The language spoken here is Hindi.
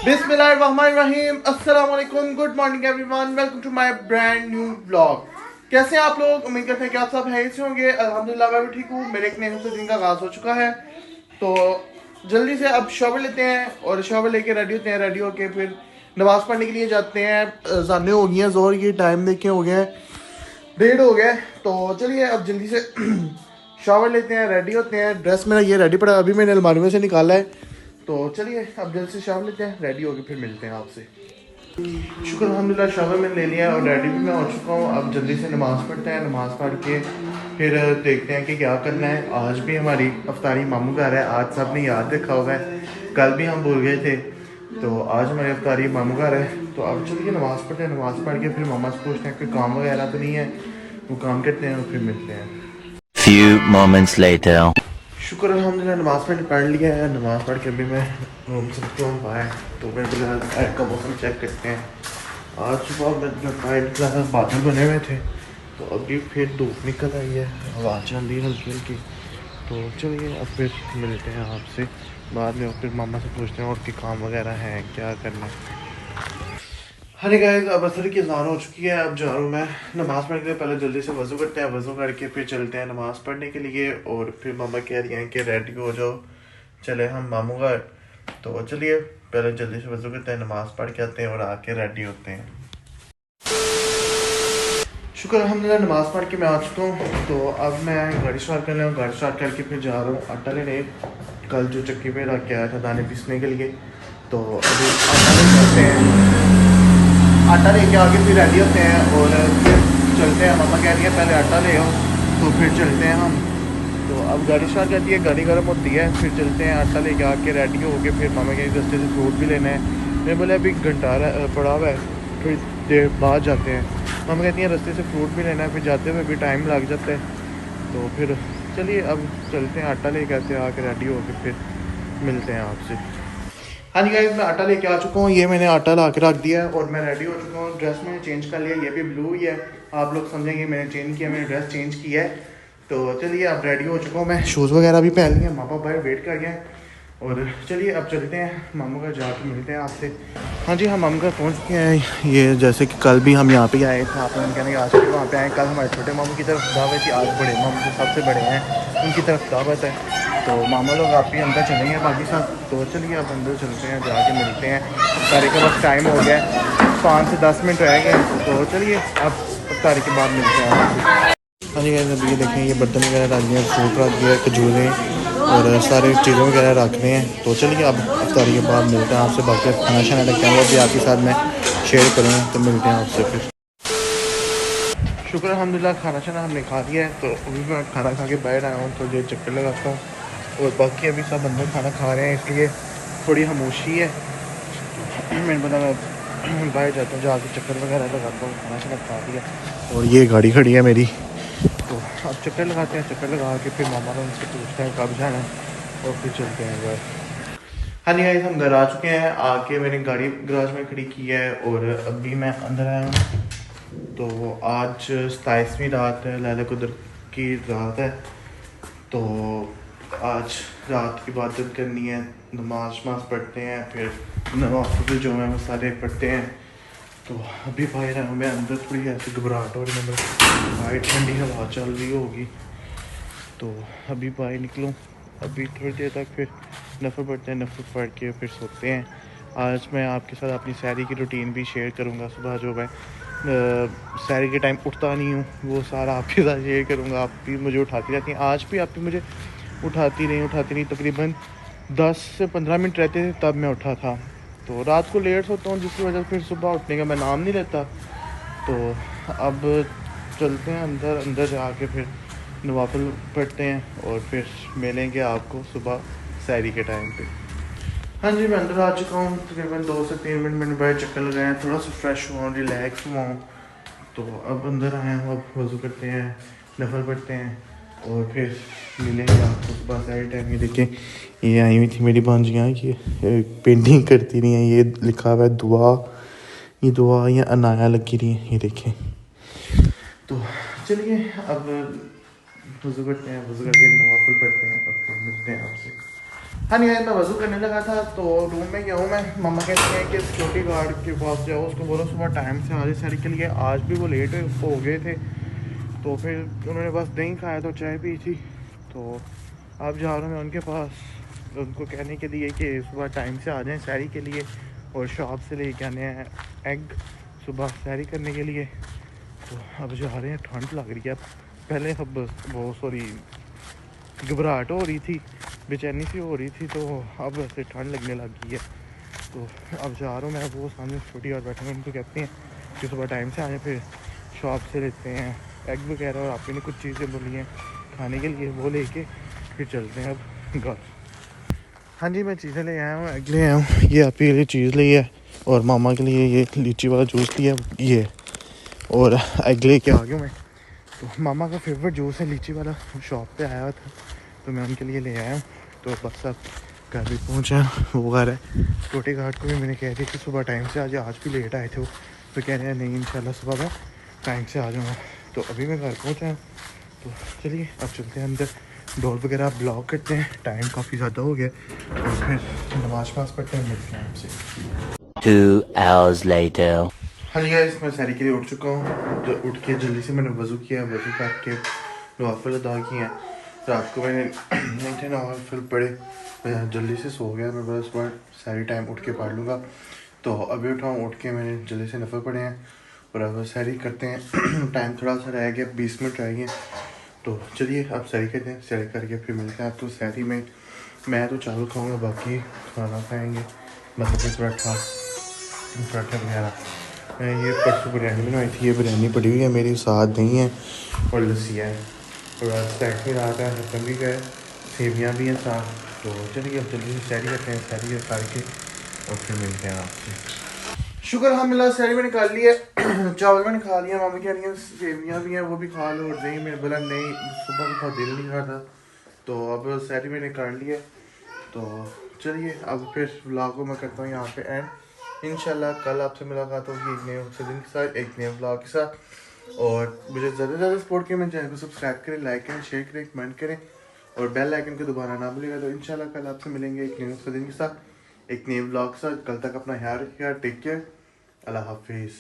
बिस्मिल्लाहिर्रहमानिर्रहीम, अस्सलाम वालेकुम, good morning everyone, welcome to my brand new vlog. कैसे हैं आप लोग? उम्मीद करते हैं कि आप सब है से होंगे। अल्हम्दुलिल्लाह मैं भी ठीक हूँ। मेरे एक नए दिन का आगाज़ हो चुका है, तो जल्दी से अब शॉवर लेते हैं और शॉवर लेके रेडी होते हैं। रेडी होके फिर नमाज़ पढ़ने के लिए जाते हैं। अज़ानें हो गई हैं, ज़ोहर की टाइम देखे हो गए हैं, 1:30 हो गए। तो चलिए अब जल्दी से शॉवर लेते हैं, रेडी होते हैं। ड्रेस मेरा ये रेडी पड़ा, अभी मैंने अलमारी में से निकाला है। तो चलिए अब जल्दी से शॉवर लेते हैं, रेडी होके फिर मिलते हैं आपसे। शुक्र अल्हम्दुलिल्लाह शॉवर मैंने ले लिया और रेडी भी मैं हो चुका हूँ। अब जल्दी से नमाज़ पढ़ते हैं, नमाज़ पढ़ के फिर देखते हैं कि क्या करना है। आज भी हमारी अफ्तारी मामू घर है, आज सब ने याद रखा हुआ है, कल भी हम भूल गए थे। तो आज हमारी अफ्तारी मामू घर है। तो अब चलिए नमाज़ पढ़ते हैं, नमाज़ पढ़ के फिर मामा से पूछते हैं कोई काम वगैरह तो नहीं है, वो काम करते हैं और फिर मिलते हैं। Few moments later. शुक्र अल्हम्दुलिल्लाह नमाज़ मैंने पढ़ लिया है। नमाज़ पढ़ के अभी मैं रूम से निकला हुआ है, तो मैं फिलहाल का मौसम चेक करते हैं। आज सुबह में बादल बने हुए थे, तो अभी फिर धूप निकल आई है, हवा चल रही है हल्की हल्की। तो चलिए अब फिर मिलते हैं आपसे बाद में, और फिर मामा से पूछते हैं और के काम वगैरह हैं क्या करना है। हाँ गाइस, अब असर की अज़ान हो चुकी है। अब जा रहा हूँ मैं नमाज़ पढ़ने के लिए। पहले जल्दी से वज़ू करते हैं, वज़ू करके फिर चलते हैं नमाज़ पढ़ने के लिए। और फिर मामा कह रही हैं कि रेडी हो जाओ, चले हम मामू घर। तो चलिए पहले जल्दी से वज़ू करते हैं, नमाज़ पढ़ के आते हैं और आके रेडी होते हैं। शुक्र अल्हम्दुलिल्लाह नमाज़ पढ़ के मैं आ चुका हूँ। तो अब मैं गाड़ी स्टार्ट कर रहा हूँ, गाड़ी स्टार्ट करके फिर जा रहा हूँ आटा लेने। कल जो चक्की पे रख के आया था दाने पीसने के लिए, तो अभी आटा लेके आते हैं। आटा लेके आके फिर रेडी होते हैं और फिर चलते हैं। मामा कह रही है पहले आटा ले आओ, तो फिर चलते हैं हम। तो अब गाड़ी स्टार्ट करती है, गाड़ी गर्म होती है, फिर चलते हैं। आटा लेके आके रेडी हो के फिर मामा के रास्ते से फ्रूट भी लेना है। मैं बोला अभी घंटा पड़ा हुआ है, थोड़ी देर बाद जाते हैं। मामा कहती हैं रास्ते से फ्रूट भी लेना है, फिर जाते हुए भी टाइम लग जाता है। तो फिर चलिए अब चलते हैं, आटा लेके आते हैं, आके रेडी हो के फिर मिलते हैं आपसे। हाँ जी गाइस, मैं आटा लेके आ चुका हूँ। ये मैंने आटा ला के रख दिया है और मैं रेडी हो चुका हूँ। ड्रेस मैंने चेंज कर लिया, ये भी ब्लू ही है। आप लोग समझेंगे मैंने चेंज किया, मैंने ड्रेस चेंज किया है। तो चलिए अब रेडी हो चुका हूँ मैं, शूज़ वगैरह भी पहन लिए, मामा बाहर वेट कर गए। और चलिए अब चलते हैं मामू घर, जाके मिलते हैं आपसे। हाँ जी, हम मामू घर पहुँच चुके हैं। ये जैसे कि कल भी हम यहाँ पे आए थे, आप लोग कहने आज भी वहाँ पे आए। कल हमारे छोटे मामू की तरफ दावत थी, आज बड़े मामू जो सबसे बड़े हैं उनकी तरफ दावत है। तो मामा लोग आप ही अंदर चलेंगे बाकी साथ। तो चलिए अब अंदर चलते हैं, जाके मिलते हैं। तारीख का बस टाइम हो गया है, 5 से 10 मिनट रह गए। तो चलिए अब तारीख के बाद मिलते हैं आपसे। हाँ जी अभी ये देखें, ये बर्तन वगैरह रख दिए, फ्रूट रख दिया, खजूरें और सारे चीज़ें वगैरह रख रहे हैं। तो चलिए अब तारीख के बाद मिलते हैं आपसे। बाकी खाना शाना लगता है वो भी आपके साथ में शेयर करूँगा, तो मिलते हैं आपसे फिर। शुक्र अल्हम्दुलिल्लाह खाना शाना हमने खा लिया है। तो अभी मैं खाना खा के बाहर आया हूँ, तो ये चक्कर लगाता हूँ। और बाकी अभी सब अंदर खाना खा रहे हैं, इसलिए थोड़ी खामोशी है। मैंने बोला मैं बाहर जाता हूँ, जाके चक्कर वगैरह लगाता हूँ। खाना शाना खा लिया और ये गाड़ी खड़ी है मेरी। तो अब चक्कर लगाते हैं, चक्कर लगा के फिर मामा लोग उनसे पूछते हैं कब जाना है और फिर चलते हैं घर। हाँ जी गाइस, हम घर आ चुके हैं। आके मैंने गाड़ी गराज में खड़ी की है और अभी मैं अंदर आया हूँ। तो आज 27वीं रात है, लैला कुदर की रात है। तो आज रात की इबादत करनी है, नमाज पढ़ते हैं, फिर नवाफिल जो है वो सारे पढ़ते हैं। तो अभी बाहर आया हूँ मैं, अंदर थोड़ी ऐसी घबराहट हो रही है, बाहर ठंडी हवा चल रही होगी। तो अभी बाहर निकलूँ, अभी थोड़ी देर तक फिर नफल पढ़ते हैं, नफल पढ़ के फिर सोते हैं। आज मैं आपके साथ अपनी सैरी की रूटीन भी शेयर करूँगा। सुबह जो मैं सैरी के टाइम उठता नहीं हूँ, वो सारा आपके साथ शेयर करूँगा। आप भी मुझे उठाती रहती हैं, आज भी आप भी मुझे उठाती नहीं। तकरीबन 10 से 15 मिनट रहते थे तब मैं उठा था। तो रात को लेट सोता हूँ, जिसकी वजह से फिर सुबह उठने का मैं नाम नहीं लेता। तो अब चलते हैं अंदर जाके फिर नवाफिल पढ़ते हैं और फिर मिलेंगे आपको सुबह सैरी के टाइम पे। हाँ जी, मैं अंदर आ चुका हूँ। तकरीबन 2 से 3 मिनट मैंने बाहर चक्कर लगाए हैं, थोड़ा सा फ्रेश हुआ हूँ, रिलैक्स हुआ हूँ। तो अब अंदर आए हैं, अब वज़ू करते हैं, नफल पढ़ते हैं और फिर मिलेंगे आपको सुबह सैरी टाइम। ये देखें, ये आई हुई थी मेरी भांजियाँ, ये पेंटिंग करती रही हैं। ये लिखा हुआ है दुआ, ये दुआ ये अनाया लगी रही है, ये देखें। तो चलिए अब वज़ू करते हैं, वज़ू करके नवाफिल पढ़ते हैं और फिर मिलते हैं आपसे। हाँ नहीं मैं वज़ू करने लगा था तो रूम में गया हूँ मैं। मम्मा कहती हैं कि सिक्योरिटी गार्ड के पास जाओ, उसको बोलो सुबह टाइम से आ जाए सैरी के लिए। आज भी वो लेट हो गए थे तो फिर उन्होंने बस दही खाया तो चाय पी थी। तो अब जा रहा हूँ मैं उनके पास उनको कहने के लिए कि सुबह टाइम से आ जाएं सैरी के लिए, और शॉप से लेके आने हैं एग सुबह सैरी करने के लिए। तो अब जा रहे हैं, ठंड लग रही है। पहले अब वो सॉरी घबराहट हो रही थी, बेचैनी सी हो रही थी, तो अब ऐसे ठंड लगने लग गई है। तो अब जा रहा हूँ मैं, वो सामने छोटी और बैठे हैं, उनको कहते हैं कि सुबह टाइम से आए, फिर शॉप से लेते हैं एग वगैरह, और आपने कुछ चीज़ें बोली हैं खाने के लिए, वो लेके फिर चलते हैं अब घर। हाँ जी मैं चीज़ें ले आया हूँ, एग ले आया हूँ, ये आपके लिए चीज़ ली है, और मामा के लिए ये लीची वाला जूस लिया ये, और एग ले के आ गया मैं। तो मामा का फेवरेट जूस है लीची वाला, शॉप पे आया था तो मैं उनके लिए ले आया हूँ। तो बस अब घर भी पहुँचा, वो घर है। छोटे घाट को भी मैंने कह दिया कि सुबह टाइम से आज भी लेट आए थे वो, तो कह रहे हैं नहीं इंशाल्लाह सुबह मैं टाइम से आ जाऊँगा। तो अभी मैं घर पहुँचा हूँ, तो चलिए अब चलते हैं अंदर, डोर वगैरह ब्लॉक करते हैं, टाइम काफ़ी ज़्यादा हो गया, और फिर नमाज पढ़ते हैं, मिलते हैं आपसे। 2 hours later. हाँ जी गाइस मैं सैरी के लिए उठ चुका हूँ। जो उठ के जल्दी से मैंने वज़ू किया, वज़ू करके नवाफिल अदा किए हैं। रात को मैंने 9 नवाफिल पढ़े, मैं जल्दी से सो गया। मैं बस बार सैरी टाइम उठ के पढ़ लूँगा। तो अभी उठाऊँ, उठ के मैंने जल्दी से नफल पढ़े हैं, और अब सैरी करते हैं। टाइम थोड़ा सा रह गया, 20 मिनट रह गए। तो चलिए आप सैरी करते हैं, सैरी करके फिर मिलते हैं आपको सैरी में। मैं तो चावल खाऊँगा, बाकी खाना खाएँगे, मतलब कि पराठा वगैरह। ये परसों बिरयानी बनाई थी, ये बिरयानी पड़ी हुई है मेरी, साथ नहीं है और लस्सी है, और स्नैक्स में रात है हसन भी गए, सेवियाँ भी हैं साथ। तो चलिए अब जल्दी से सैरी करते हैं, सैरी करके और फिर मिलते हैं आपसे। शुक्र अल्हम्दुलिल्लाह सैरी मैंने कर लिया। चावल मैंने खा लिया, मामी कह रही हैं सेवियाँ भी हैं वो भी खा लो, और दही में बोला नहीं सुबह भी बहुत दिल नहीं रहा था। तो अब सैरी मैंने कर लिया। तो चलिए अब फिर व्लॉग को मैं करता हूँ यहाँ पे एंड। इंशाल्लाह कल आपसे मुलाकात होगी एक नए दिन के साथ, एक नए व्लॉग के साथ। और मुझे ज़्यादा से ज़्यादा सपोर्ट करें, मेरे चैनल को सब्सक्राइब करें, लाइक करें, शेयर करें, कमेंट करें, और बेल आइकन को दबाना ना भूलिएगा। तो इंशाल्लाह कल आपसे मिलेंगे एक नए दिन के साथ, एक नए व्लॉग के साथ। कल तक अपना ख्याल रखिएगा, टेक केयर, अल्लाह हाफिज़।